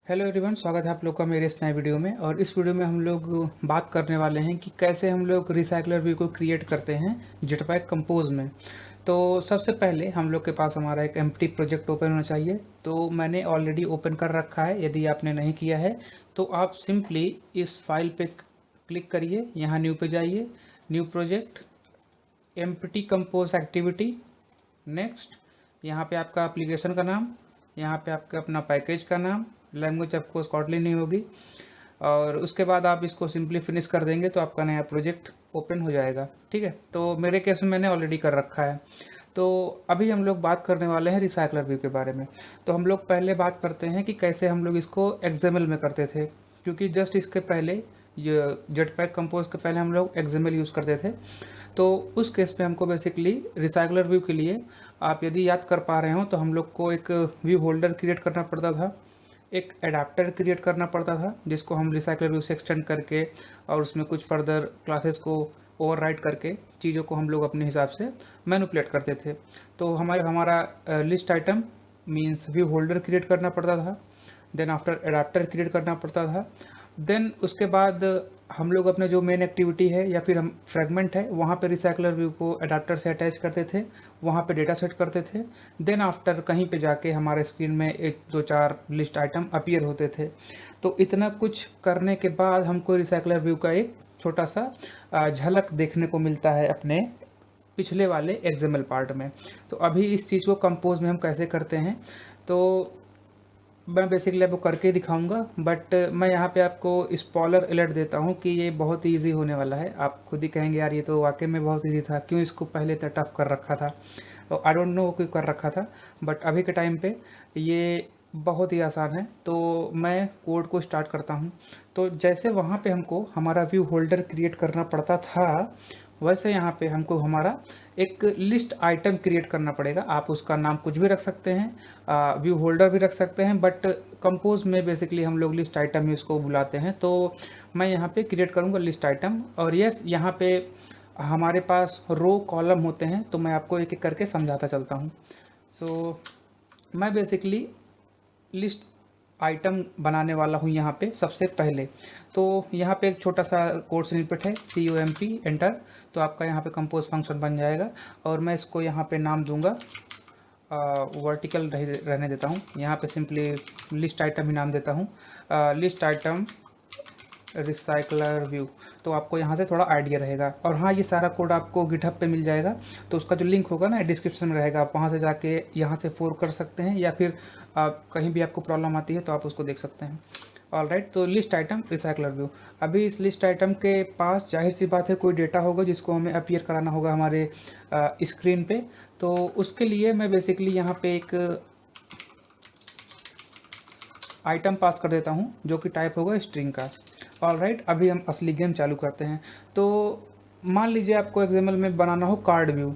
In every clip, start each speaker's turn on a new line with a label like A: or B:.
A: Hello everyone, स्वागत है आप लोग का मेरे इस नए वीडियो में। और इस वीडियो में हम लोग बात करने वाले हैं कि कैसे हम लोग रिसाइकलर व्यू को क्रिएट करते हैं जेटपैक कंपोज में। तो सबसे पहले हम लोग के पास हमारा एक एम्प्टी प्रोजेक्ट ओपन होना चाहिए। तो मैंने ऑलरेडी ओपन कर रखा है। यदि आपने नहीं किया है तो आप सिंपली इस फाइल पे क्लिक करिए, यहाँ न्यू पे जाइए, new project, empty compose activity, next. यहाँ पे आपका एप्लीकेशन का नाम, यहाँ पे आपका अपना पैकेज का नाम, लैंग्वेज आपको कोटलिन नहीं होगी। और उसके बाद आप इसको सिंपली फिनिश कर देंगे तो आपका नया प्रोजेक्ट ओपन हो जाएगा। ठीक है, तो मेरे केस में मैंने ऑलरेडी कर रखा है। तो अभी हम लोग बात करने वाले हैं रिसाइकलर व्यू के बारे में। तो हम लोग पहले बात करते हैं कि कैसे हम लोग इसको एक्सएमएल में करते थे, क्योंकि जस्ट इसके पहले ये जेटपैक कंपोज के पहले हम लोग एक्सएमएल यूज़ करते थे। तो उस केस में हमको बेसिकली रिसाइकलर व्यू के लिए, आप यदि याद कर पा रहे हो, तो हम लोग को एक व्यू होल्डर क्रिएट करना पड़ता था, एक एडाप्टर क्रिएट करना पड़ता था जिसको हम रिसाइकलर व्यू से एक्सटेंड करके और उसमें कुछ फर्दर क्लासेस को ओवरराइड करके चीज़ों को हम लोग अपने हिसाब से मैनिपुलेट करते थे। तो हमारा list item means view holder create करना पड़ता था, देन आफ्टर एडाप्टर क्रिएट करना पड़ता था। देन उसके बाद हम लोग अपने जो मेन एक्टिविटी है या फिर हम फ्रेगमेंट है वहाँ पे रिसाइकलर व्यू को अडाप्टर से अटैच करते थे, वहाँ पे डेटा सेट करते थे। देन आफ्टर कहीं पे जाके हमारे स्क्रीन में एक दो चार लिस्ट आइटम अपीयर होते थे। तो इतना कुछ करने के बाद हमको रिसाइकलर व्यू का एक छोटा सा झलक देखने को मिलता है अपने पिछले वाले एक्सएमएल पार्ट में। तो अभी इस चीज़ को कंपोज में हम कैसे करते हैं तो मैं बेसिकली आपको करके दिखाऊंगा, बट मैं यहाँ पे आपको स्पॉइलर अलर्ट देता हूँ कि ये बहुत ही ईजी होने वाला है। आप खुद ही कहेंगे यार ये तो वाकई में बहुत ईजी था, क्यों इसको पहले इतना टफ कर रखा था। तो आई डोंट नो क्यों कर रखा था, बट अभी के टाइम पे ये बहुत ही आसान है। तो मैं कोड को स्टार्ट करता हूँ। तो जैसे वहाँ पे हमको हमारा व्यू होल्डर क्रिएट करना पड़ता था, वैसे यहाँ पे हमको हमारा एक लिस्ट आइटम क्रिएट करना पड़ेगा। आप उसका नाम कुछ भी रख सकते हैं, व्यू होल्डर भी रख सकते हैं, बट कंपोज में बेसिकली हम लोग लिस्ट आइटम ही उसको बुलाते हैं। तो मैं यहाँ पे क्रिएट करूँगा लिस्ट आइटम। और यस, यहाँ पे हमारे पास रो कॉलम होते हैं, तो मैं आपको एक एक करके समझाता चलता हूँ। सो मैं बेसिकली लिस्ट आइटम बनाने वाला हूँ यहाँ पे सबसे पहले। तो यहाँ पे एक छोटा सा कोड स्निपेट है, COMP एंटर। तो आपका यहाँ पे कंपोज फंक्शन बन जाएगा और मैं इसको यहाँ पे नाम दूंगा, वर्टिकल रहने देता हूँ। यहाँ पे सिंपली लिस्ट आइटम ही नाम देता हूँ, लिस्ट आइटम रिसाइकलर व्यू। तो आपको यहाँ से थोड़ा आइडिया रहेगा। और हाँ, ये सारा कोड आपको गिटहब पे मिल जाएगा, तो उसका जो लिंक होगा ना डिस्क्रिप्शन में रहेगा, आप वहाँ से जाके यहाँ से फोर कर सकते हैं, या फिर आप कहीं भी आपको प्रॉब्लम आती है तो आप उसको देख सकते हैं। ऑलराइट, तो लिस्ट आइटम रिसाइकलर व्यू। अभी इस लिस्ट आइटम के पास जाहिर सी बात है कोई डेटा होगा जिसको हमें अपीयर कराना होगा हमारे स्क्रीन पे। तो उसके लिए मैं बेसिकली यहाँ पे एक आइटम पास कर देता हूँ जो कि टाइप होगा स्ट्रिंग का। ऑलराइट, अभी हम असली गेम चालू करते हैं। तो मान लीजिए आपको एक्सएमएल में बनाना हो कार्ड व्यू।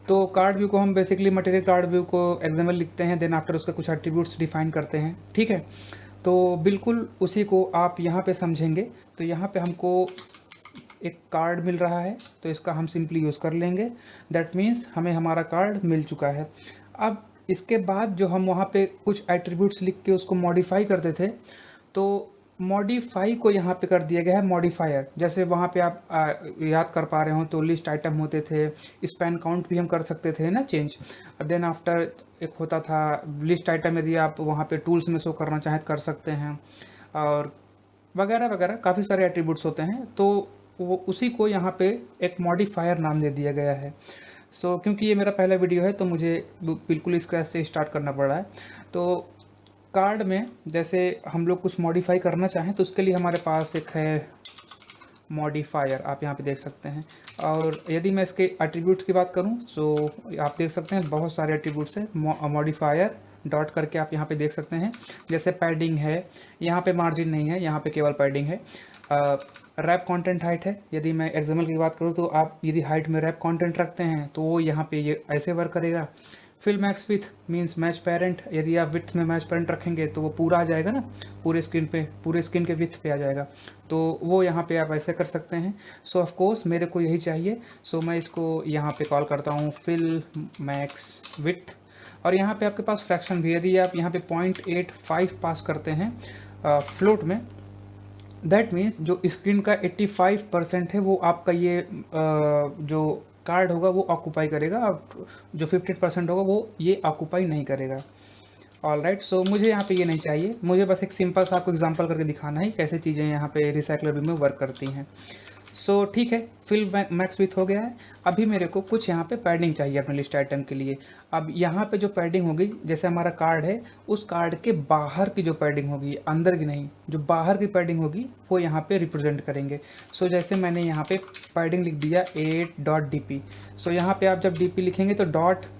A: तो कार्ड व्यू को हम बेसिकली मटेरियल कार्ड व्यू को एक्सएमएल लिखते हैं, देन आफ्टर उसके कुछ एट्रीब्यूट्स डिफाइन करते हैं। ठीक है, तो बिल्कुल उसी को आप यहाँ पे समझेंगे। तो यहाँ पे हमको एक कार्ड मिल रहा है, तो इसका हम सिंपली यूज़ कर लेंगे। दैट मीन्स हमें हमारा कार्ड मिल चुका है। अब इसके बाद जो हम वहाँ पे कुछ एट्रीब्यूट्स लिख के उसको मॉडिफाई करते थे, तो मॉडिफाई को यहाँ पे कर दिया गया है मॉडिफायर। जैसे वहाँ पे आप याद कर पा रहे हो तो लिस्ट आइटम होते थे, स्पैन काउंट भी हम कर सकते थे ना चेंज। देन आफ्टर एक होता था लिस्ट आइटम, यदि आप वहाँ पे टूल्स में शो करना चाहें तो कर सकते हैं, और वगैरह वगैरह काफ़ी सारे एट्रीब्यूट्स होते हैं। तो वो उसी को यहाँ पे एक मॉडिफायर नाम दे दिया गया है। सो क्योंकि ये मेरा पहला वीडियो है तो मुझे बिल्कुल स्क्रैच से स्टार्ट करना पड़ रहा है। तो कार्ड में जैसे हम लोग कुछ मॉडिफाई करना चाहें तो उसके लिए हमारे पास एक है मॉडिफायर, आप यहाँ पे देख सकते हैं। और यदि मैं इसके एट्रीब्यूट्स की बात करूँ तो आप देख सकते हैं बहुत सारे एट्रीब्यूट्स हैं। मॉडिफायर डॉट करके आप यहाँ पे देख सकते हैं, जैसे पैडिंग है, यहाँ पे मार्जिन नहीं है, यहाँ पे केवल पैडिंग है। रैप कंटेंट हाइट है, यदि मैं एक्सएमएल की बात करूँ तो आप यदि हाइट में रैप कंटेंट रखते हैं तो वो यहाँ पे ये ऐसे वर्क करेगा। Fill max with means match parent, यदि आप विथ में मैच पेरेंट रखेंगे तो वो पूरा आ जाएगा ना, पूरे स्क्रीन पे, पूरे स्क्रीन के विथ पे आ जाएगा। तो वो यहाँ पे आप ऐसे कर सकते हैं। सो ऑफ कोर्स मेरे को यही चाहिए, सो मैं इसको यहाँ पे कॉल करता हूँ फिल मैक्स विथ। और यहाँ पे आपके पास फ्रैक्शन भी, यदि आप यहाँ पे 0.85 पास करते हैं फ्लोट में, दैट मीन्स जो स्क्रीन का 85% है वो आपका ये जो कार्ड होगा वो ऑक्यूपाई करेगा, और जो 15% होगा वो ये ऑक्यूपाई नहीं करेगा। ऑल राइट, सो मुझे यहाँ पे ये नहीं चाहिए, मुझे बस एक सिंपल सा आपको एग्जांपल करके दिखाना है कैसे चीज़ें यहाँ पे रिसाइकलर बिन में वर्क करती हैं। सो ठीक है, फिल मैक्स विथ हो गया है। अभी मेरे को कुछ यहाँ पे पैडिंग चाहिए अपने लिस्ट आइटम के लिए। अब यहाँ पे जो पैडिंग होगी, जैसे हमारा कार्ड है, उस कार्ड के बाहर की जो पैडिंग होगी, अंदर की नहीं, जो बाहर की पैडिंग होगी वो यहाँ पे रिप्रेजेंट करेंगे। सो जैसे मैंने यहाँ पे पैडिंग लिख दिया 8.dp। सो यहाँ पे आप जब dp लिखेंगे तो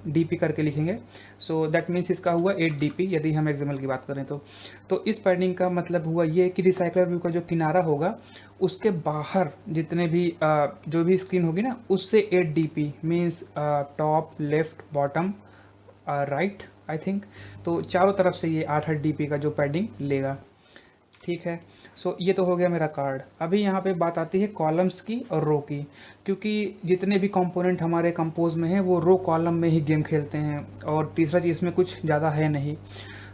A: .dp करके लिखेंगे। सो दैट मीन्स इसका हुआ 8dp, यदि हम एक्सएमएल की बात करें तो इस पैडिंग का मतलब हुआ ये कि रिसाइकलर व्यू का जो किनारा होगा उसके बाहर जितने भी जो भी स्क्रीन होगी ना, उससे 8dp means top, left, bottom, right, I think, तो चारों तरफ से ये 8 dp का जो पैडिंग लेगा। ठीक है, सो ये तो हो गया मेरा कार्ड। अभी यहाँ पे बात आती है कॉलम्स की और रो की, क्योंकि जितने भी कंपोनेंट हमारे कंपोज में हैं वो रो कॉलम में ही गेम खेलते हैं, और तीसरा चीज़ इसमें कुछ ज़्यादा है नहीं।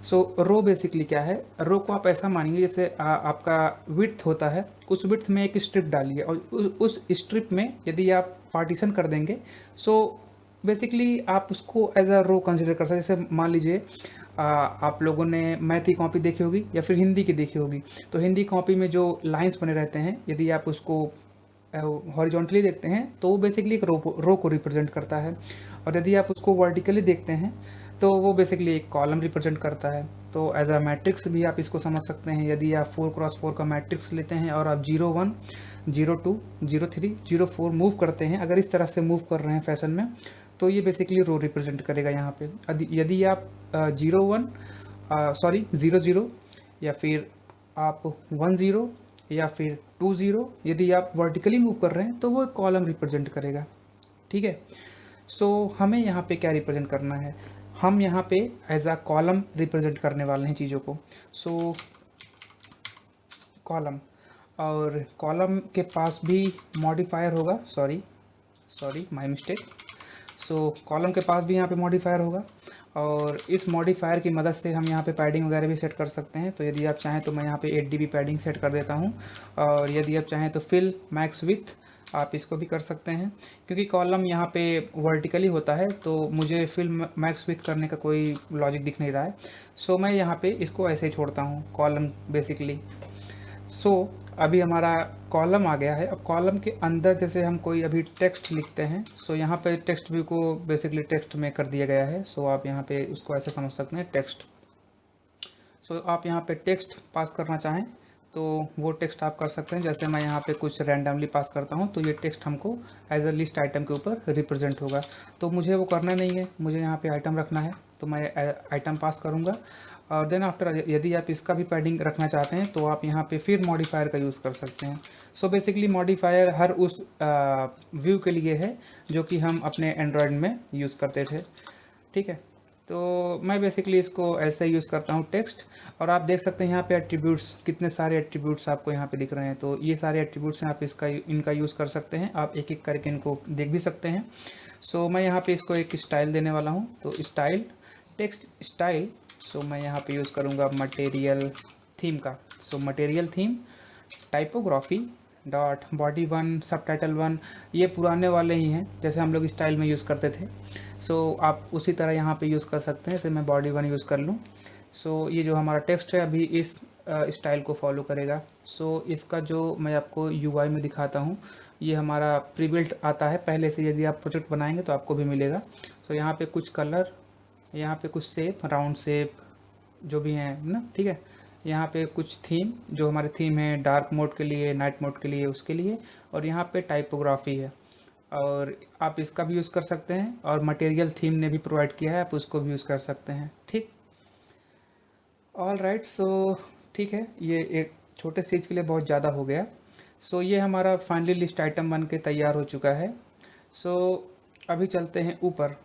A: सो रो बेसिकली क्या है, रो को आप ऐसा मानिए जैसे आपका विड्थ होता है, उस विड्थ में एक स्ट्रिप डालिए, और उस स्ट्रिप में यदि आप पार्टीशन कर देंगे, सो बेसिकली आप उसको एज अ रो कंसिडर कर सकते हैं। जैसे मान लीजिए आप लोगों ने मैथ की कॉपी देखी होगी या फिर हिंदी की देखी होगी, तो हिंदी कॉपी में जो लाइंस बने रहते हैं, यदि आप उसको हॉरिजॉन्टली देखते हैं तो वो बेसिकली एक रो को रिप्रेजेंट करता है, और यदि आप उसको वर्टिकली देखते हैं तो वो बेसिकली एक कॉलम रिप्रेजेंट करता है। तो एज अ मैट्रिक्स भी आप इसको समझ सकते हैं। यदि आप 4x4 का मैट्रिक्स लेते हैं और आप 0 1 0 2 0 3 0 4 मूव करते हैं, अगर इस तरह से मूव कर रहे हैं फैशन में, तो ये बेसिकली रो रिप्रेजेंट करेगा यहाँ पे। यदि आप 0 0 या फिर आप 1 0 या फिर 2 0 यदि आप वर्टिकली मूव कर रहे हैं तो वो कॉलम रिप्रेजेंट करेगा। ठीक है, सो हमें यहाँ पे क्या रिप्रेजेंट करना है, हम यहाँ पे एज अ कॉलम रिप्रेजेंट करने वाले हैं चीज़ों को। सो कॉलम, और कॉलम के पास भी मॉडिफायर होगा, sorry my mistake. So column के पास भी यहाँ पे मॉडिफायर होगा, और इस मॉडिफायर की मदद से हम यहाँ पे पैडिंग वगैरह भी सेट कर सकते हैं। तो यदि आप चाहें तो मैं यहाँ पे 8dp पैडिंग सेट कर देता हूँ, और यदि आप चाहें तो फिल मैक्स विथ आप इसको भी कर सकते हैं। क्योंकि कॉलम यहाँ पे वर्टिकली होता है तो मुझे फिल मैक्स विथ करने का कोई लॉजिक दिख नहीं रहा है, सो मैं यहाँ पे इसको ऐसे ही छोड़ता हूँ, कॉलम बेसिकली। सो अभी हमारा कॉलम आ गया है। अब कॉलम के अंदर जैसे हम कोई अभी टेक्स्ट लिखते हैं, सो यहाँ पे टेक्स्ट व्यू को बेसिकली टेक्स्ट में कर दिया गया है। सो आप यहाँ पे उसको ऐसे समझ सकते हैं, टेक्स्ट। सो आप यहाँ पे टेक्स्ट पास करना चाहें तो वो टेक्स्ट आप कर सकते हैं। जैसे मैं यहाँ पे कुछ रैंडमली पास करता हूँ तो ये टेक्स्ट हमको एज अ लिस्ट आइटम के ऊपर रिप्रेजेंट होगा। तो मुझे वो करना नहीं है, मुझे यहाँ पे आइटम रखना है, तो मैं आइटम पास करूँगा। और देन आफ्टर यदि आप इसका भी पैडिंग रखना चाहते हैं तो आप यहाँ पे फिर मॉडिफायर का यूज़ कर सकते हैं। सो बेसिकली मॉडिफायर हर उस व्यू के लिए है जो कि हम अपने एंड्रॉयड में यूज़ करते थे। ठीक है, तो मैं बेसिकली इसको ऐसे यूज़ करता हूँ, टेक्स्ट। और आप देख सकते हैं यहाँ पे एट्रीब्यूट्स, कितने सारे एट्रीब्यूट्स आपको यहाँ पे दिख रहे हैं। तो ये सारे एट्रीब्यूट्स हैं, आप इनका यूज़ कर सकते हैं, आप एक एक करके इनको देख भी सकते हैं। सो मैं यहाँ पे इसको एक स्टाइल देने वाला हूँ, तो स्टाइल, टेक्स्ट स्टाइल। सो मैं यहाँ पे यूज़ करूँगा मटेरियल थीम का। So material theme typography dot body 1 सब टाइटल 1, ये पुराने वाले ही हैं जैसे हम लोग स्टाइल में यूज़ करते थे। सो आप उसी तरह यहाँ पे यूज़ कर सकते हैं। जैसे मैं बॉडी 1 यूज़ कर लूँ, सो ये जो हमारा टेक्स्ट है अभी इस स्टाइल को फॉलो करेगा। सो इसका जो मैं आपको UI में दिखाता हूँ, ये हमारा प्रीबिल्ट आता है पहले से, यदि आप प्रोजेक्ट बनाएंगे तो आपको भी मिलेगा। सो यहाँ पे कुछ कलर, यहाँ पे कुछ शेप, राउंड शेप जो भी हैं ना, ठीक है। यहाँ पे कुछ थीम, जो हमारे थीम है डार्क मोड के लिए, नाइट मोड के लिए, उसके लिए। और यहाँ पे टाइपोग्राफी है, और आप इसका भी यूज़ कर सकते हैं, और मटेरियल थीम ने भी प्रोवाइड किया है, आप उसको भी यूज़ कर सकते हैं। ठीक, ऑल राइट। सो ठीक है, ये एक छोटे चीज़ के लिए बहुत ज़्यादा हो गया। सो ये हमारा फाइनली लिस्ट आइटम बन के तैयार हो चुका है। सो अभी चलते हैं ऊपर।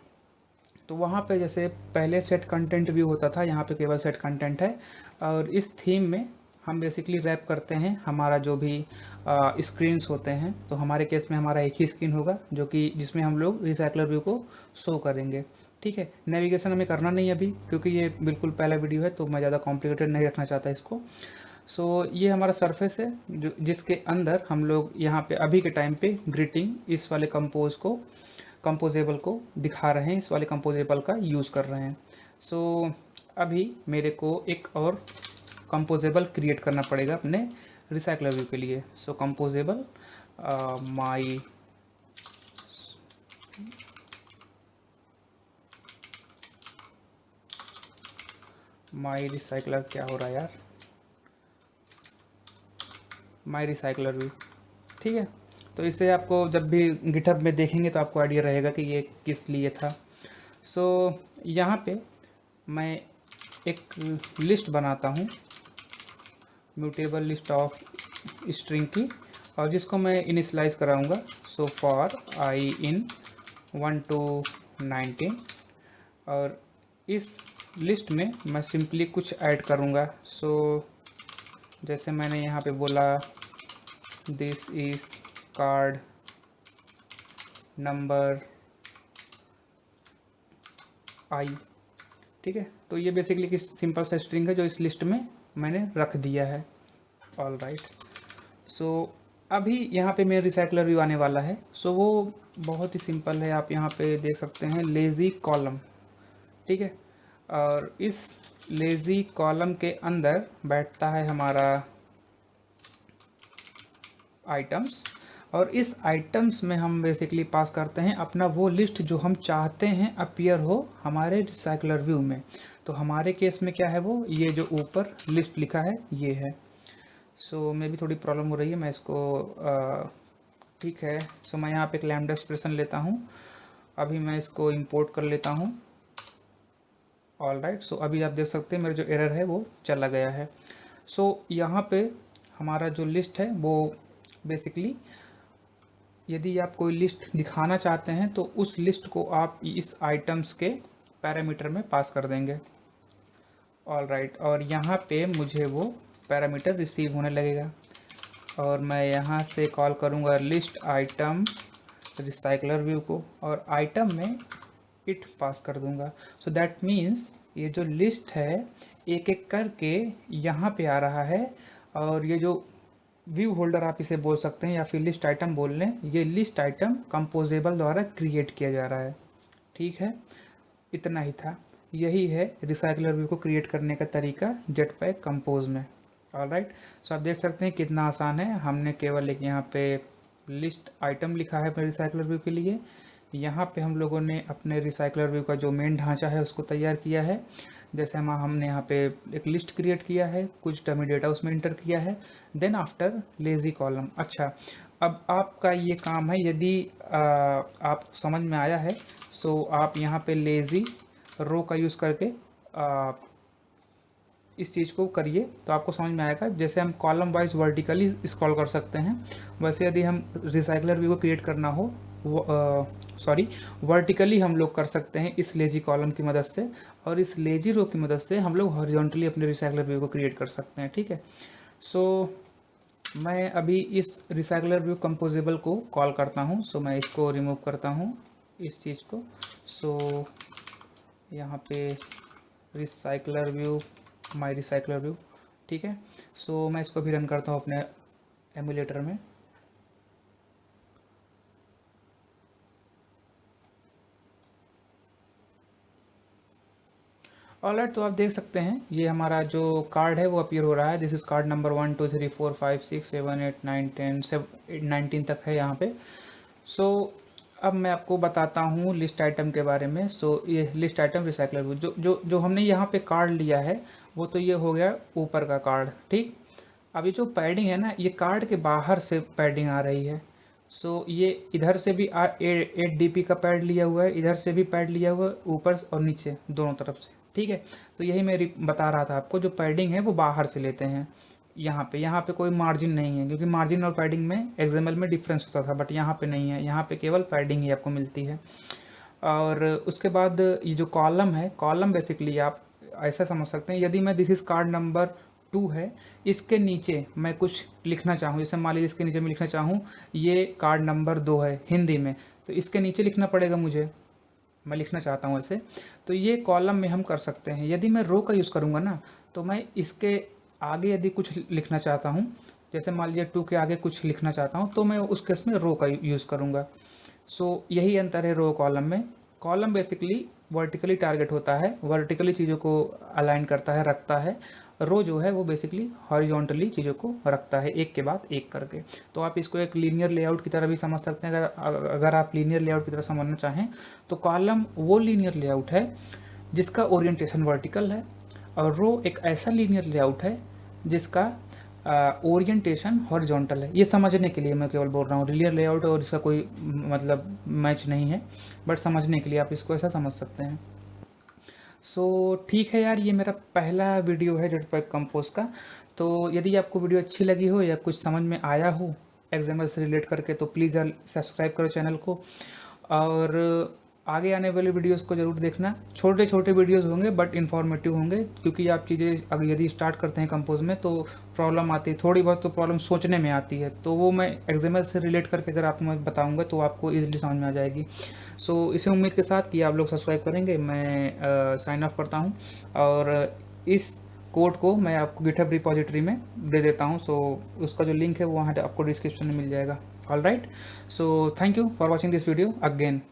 A: तो वहाँ पे जैसे पहले सेट कंटेंट व्यू होता था, यहाँ पे केवल सेट कंटेंट है। और इस थीम में हम बेसिकली रैप करते हैं हमारा जो भी स्क्रीन्स होते हैं। तो हमारे केस में हमारा एक ही स्क्रीन होगा जो कि जिसमें हम लोग रिसाइकलर व्यू को शो करेंगे। ठीक है। नेविगेशन हमें करना नहीं अभी, क्योंकि ये बिल्कुल पहला वीडियो है तो मैं ज़्यादा कॉम्प्लिकेटेड नहीं रखना चाहता इसको। सो ये हमारा सरफेस है जो जिसके अंदर हम लोग यहाँ पे अभी के टाइम पे ग्रीटिंग इस वाले कंपोजेबल को दिखा रहे हैं, इस वाले कंपोजेबल का यूज़ कर रहे हैं। सो अभी मेरे को एक और कंपोजेबल क्रिएट करना पड़ेगा अपने रिसाइकलर व्यू के लिए। सो कंपोजेबल माई रिसाइकलर, क्या हो रहा है यार, माई रिसाइकलर व्यू, ठीक है। तो इससे आपको जब भी गिटहब में देखेंगे तो आपको आइडिया रहेगा कि ये किस लिए था। सो यहाँ पे मैं एक लिस्ट बनाता हूँ, म्यूटेबल लिस्ट ऑफ स्ट्रिंग की, और जिसको मैं इनिशलाइज कराऊंगा। So for I in 1 to 19, और इस लिस्ट में मैं सिंपली कुछ ऐड करूंगा। सो जैसे मैंने यहाँ पे बोला दिस इज कार्ड नंबर आई, ठीक है। तो ये बेसिकली कि सिंपल सा स्ट्रिंग है जो इस लिस्ट में मैंने रख दिया है। All right. सो अभी यहाँ पे मेरा रिसाइकलर व्यू आने वाला है। सो वो बहुत ही सिंपल है, आप यहाँ पे देख सकते हैं लेज़ी कॉलम, ठीक है। और इस लेज़ी कॉलम के अंदर बैठता है हमारा आइटम्स, और इस आइटम्स में हम बेसिकली पास करते हैं अपना वो लिस्ट जो हम चाहते हैं अपीयर हो हमारे रिसाइकलर व्यू में। तो हमारे केस में क्या है, वो ये जो ऊपर लिस्ट लिखा है ये है। सो मैं भी थोड़ी प्रॉब्लम हो रही है, मैं इसको ठीक है। सो मैं यहाँ पे एक लैम्डा एक्सप्रेशन लेता हूँ, अभी मैं इसको इंपोर्ट कर लेता हूँ। All right. सो अभी आप देख सकते हैं मेरा जो एरर है वो चला गया है। सो यहाँ पे हमारा जो लिस्ट है वो बेसिकली, यदि आप कोई लिस्ट दिखाना चाहते हैं तो उस लिस्ट को आप इस आइटम्स के पैरामीटर में पास कर देंगे। All right. और यहाँ पे मुझे वो पैरामीटर रिसीव होने लगेगा, और मैं यहाँ से कॉल करूँगा लिस्ट आइटम रिसाइकलर व्यू को, और आइटम में इट पास कर दूंगा। सो दैट मीन्स ये जो लिस्ट है एक एक करके यहाँ पे आ रहा है, और ये जो व्यू होल्डर आप इसे बोल सकते हैं या फिर लिस्ट आइटम बोल लें, ये लिस्ट आइटम कंपोजेबल द्वारा क्रिएट किया जा रहा है, ठीक है। इतना ही था, यही है रिसाइकलर व्यू को क्रिएट करने का तरीका जेटपैक कंपोज में। All right. सो आप देख सकते हैं कितना आसान है। हमने केवल एक यहाँ पे लिस्ट आइटम लिखा है अपने रिसाइकलर व्यू के लिए। यहाँ पे हम लोगों ने अपने रिसाइकलर व्यू का जो मेन ढांचा है उसको तैयार किया है। जैसे हमने यहाँ पे एक लिस्ट क्रिएट किया है, कुछ डमी डेटा उसमें इंटर किया है, देन आफ्टर लेज़ी कॉलम। अच्छा, अब आपका ये काम है, यदि आप समझ में आया है सो आप यहाँ पे लेज़ी रो का यूज़ करके इस चीज़ को करिए तो आपको समझ में आएगा। जैसे हम कॉलम वाइज वर्टिकली स्क्रॉल कर सकते हैं, वैसे यदि हम रिसाइकलर व्यू को क्रिएट करना हो वर्टिकली हम लोग कर सकते हैं इस लेजी कॉलम की मदद से, और इस लेजी रो की मदद से हम लोग हॉरिजॉन्टली अपने रिसाइकलर व्यू को क्रिएट कर सकते हैं, ठीक है। सो मैं अभी इस रिसाइकलर व्यू कंपोजेबल को कॉल करता हूँ। सो मैं इसको रिमूव करता हूँ इस चीज़ को। सो यहाँ पे रिसाइकलर व्यू, माई रिसाइकलर व्यू, ठीक है। सो मैं इसको भी रन करता हूँ अपने एमुलेटर में। ऑलराइट। तो आप देख सकते हैं ये हमारा जो कार्ड है वो अपीयर हो रहा है। दिस इज कार्ड नंबर 1 2 3 4 5 6 7 8 9 10 19 तक है यहाँ पे। सो अब मैं आपको बताता हूँ लिस्ट आइटम के बारे में। सो ये लिस्ट आइटम रिसाइकलर व्यू जो हमने यहाँ पे कार्ड लिया है वो तो ये हो गया ऊपर का कार्ड, ठीक। अभी जो पैडिंग है ना, ये कार्ड के बाहर से पैडिंग आ रही है। सो ये इधर से भी 8 DP का पैड लिया हुआ है, इधर से भी पैड लिया हुआ है, ऊपर और नीचे दोनों तरफ से, ठीक है। तो यही मैं बता रहा था आपको, जो पैडिंग है वो बाहर से लेते हैं। यहाँ पे कोई मार्जिन नहीं है, क्योंकि मार्जिन और पैडिंग में एक्सएमएल में डिफरेंस होता था, बट यहाँ पे नहीं है, यहाँ पे केवल पैडिंग ही आपको मिलती है। और उसके बाद ये जो कॉलम है, कॉलम बेसिकली आप ऐसा समझ सकते हैं, यदि मैं दिस इज कार्ड नंबर 2 है, इसके नीचे मैं कुछ लिखना चाहूँ, जैसे मान लीजिए इसके नीचे मैं लिखना चाहूँ ये कार्ड नंबर 2 है हिंदी में, तो इसके नीचे लिखना पड़ेगा मुझे, मैं लिखना चाहता हूँ ऐसे, तो ये कॉलम में हम कर सकते हैं। यदि मैं रो का यूज़ करूँगा ना, तो मैं इसके आगे यदि कुछ लिखना चाहता हूँ, जैसे मान लीजिए 2 के आगे कुछ लिखना चाहता हूँ, तो मैं उस केस में रो का यूज़ करूँगा। सो यही अंतर है रो कॉलम में। कॉलम बेसिकली वर्टिकली टारगेट होता है, वर्टिकली चीज़ों को अलाइन करता है, रखता है। रो जो है वो बेसिकली हॉरिजॉन्टली चीज़ों को रखता है, एक के बाद एक करके। तो आप इसको एक लीनियर लेआउट की तरह भी समझ सकते हैं। अगर आप लीनियर लेआउट की तरह समझना चाहें, तो कॉलम वो लीनियर लेआउट है जिसका ओरिएंटेशन वर्टिकल है, और रो एक ऐसा लीनियर लेआउट है जिसका ओरिएंटेशन हॉरिजॉन्टल है। ये समझने के लिए मैं केवल बोल रहा हूँ, लीनियर लेआउट और इसका कोई मतलब मैच नहीं है, बट समझने के लिए आप इसको ऐसा समझ सकते हैं। सो ठीक है यार, ये मेरा पहला वीडियो है जेटपैक कंपोज का। तो यदि आपको वीडियो अच्छी लगी हो या कुछ समझ में आया हो एक्सएमएल से रिलेट करके, तो प्लीज़ यार सब्सक्राइब करो चैनल को, और आगे आने वाले वीडियोस को ज़रूर देखना। छोटे छोटे वीडियोस होंगे बट इन्फॉर्मेटिव होंगे, क्योंकि आप चीज़ें अगर यदि स्टार्ट करते हैं कंपोज में तो प्रॉब्लम आती है, थोड़ी बहुत तो प्रॉब्लम सोचने में आती है, तो वो मैं एक्सएमएल से रिलेट करके अगर आपको मैं बताऊंगा तो आपको ईजिली समझ में आ जाएगी। सो इसी उम्मीद के साथ कि आप लोग सब्सक्राइब करेंगे, मैं साइन ऑफ करता हूँ, और इस कोड को मैं आपको गिटहब रिपॉजिटरी में दे देता हूँ। सो उसका जो लिंक है वो वहाँ आपको डिस्क्रिप्शन में मिल जाएगा। All right, so thank you for watching this video again.